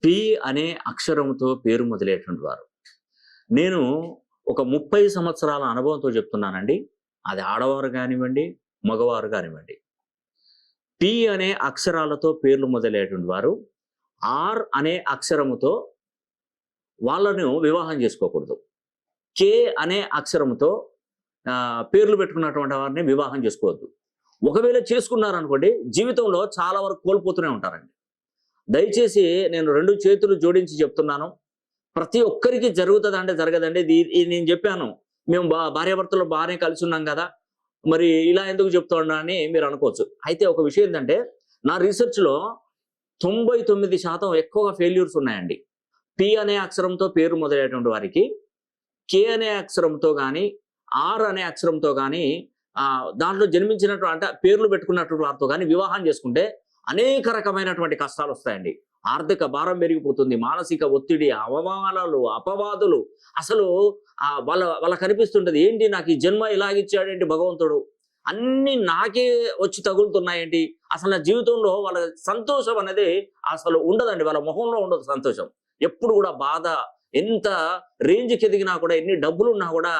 P అనే అక్షరముతో పేరు మొదలయ్యేటువంటి వారు. నేను ఒక 30 సంవత్సరాల అనుభవంతో చెప్తున్నానండి. అది ఆడవారు గానివ్వండి, మగవారు గానివ్వండి. పి అనే అక్షరాలతో పేర్లు మొదలయ్యేటువంటి వారు, ఆర్ అనే అక్షరముతో వాళ్ళను వివాహం చేసుకోకూడదు. కే అనే అక్షరముతో పేర్లు పెట్టుకున్నటువంటి వారిని వివాహం చేసుకోవద్దు. ఒకవేళ చేసుకున్నారనుకోండి, జీవితంలో చాలా వరకు కోల్పోతూనే ఉంటారండి. దయచేసి నేను 2 చేతులు జోడించి చెప్తున్నాను. ప్రతి ఒక్కరికి జరుగుతదంటే జరగదండి. ఇది నేను చెప్పాను. మేము భార్యాభర్తలు బాగానే కలిసి ఉన్నాం గదా! మరి ఇలా ఎందుకు చెప్తున్నా అని మీరు అనుకోవచ్చు. అయితే ఒక విషయం ఏంటంటే, నా రిసర్చ్‌లో 99% ఎక్కువగా ఫెయిల్యూర్స్ ఉన్నాయండి. పి అనే అక్షరంతో పేరు మొదలయ్యేటువంటి వారికి, కే అనే అక్షరంతో గాని, ఆర్ అనే అక్షరంతో గాని దాంట్లో అంటే పేర్లు పెట్టుకున్నటువంటి వారితో గాని వివాహం చేసుకుంటే అనేక రకమైనటువంటి కష్టాలొస్తాయండి. ఆర్థిక భారం పెరిగిపోతుంది. మానసిక ఒత్తిడి, అవమానాలు, అపవాదులు అసలు వాళ్ళకనిపిస్తుంటది. ఏంటి నాకు ఈ జన్మ ఇలాగిచ్చాడేంటి భగవంతుడు? అన్నీ నాకే వచ్చి తగులుతున్నాయేంటి? అసలు నా జీవితంలో వాళ్ళ సంతోషం అనేది అసలు ఉండదండి. వాళ్ళ మొహంలో ఉండదు సంతోషం. ఎప్పుడు కూడా బాధ, ఎంత రేంజ్‌కి ఎదిగినా కూడా, ఎన్ని డబ్బులున్నా కూడా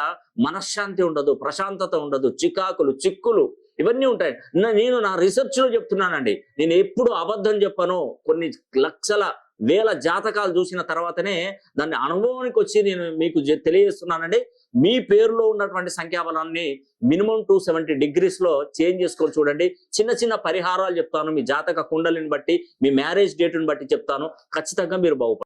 మనశ్శాంతి ఉండదు, ప్రశాంతత ఉండదు, చికాకులు, చిక్కులు ఇవన్నీ ఉంటాయి. నేను నా రిసర్చ్‌లో చెప్తున్నానండి. నేను ఎప్పుడు అబద్ధం చెప్పను. కొన్ని లక్షల, వేల జాతకాలు చూసిన తర్వాతనే దాన్ని అనుభవానికి వచ్చి నేను మీకు తెలియజేస్తున్నానండి. మీ పేరులో ఉన్నటువంటి సంఖ్యాబలాన్ని మినిమమ్ 270 డిగ్రీస్‌లో చేంజ్ చేసుకొని చూడండి. చిన్న చిన్న పరిహారాలు చెప్తాను. మీ జాతక కుండలిని బట్టి, మీ మ్యారేజ్ డేట్‌ని బట్టి చెప్తాను. ఖచ్చితంగా మీరు బాగుపడతారు.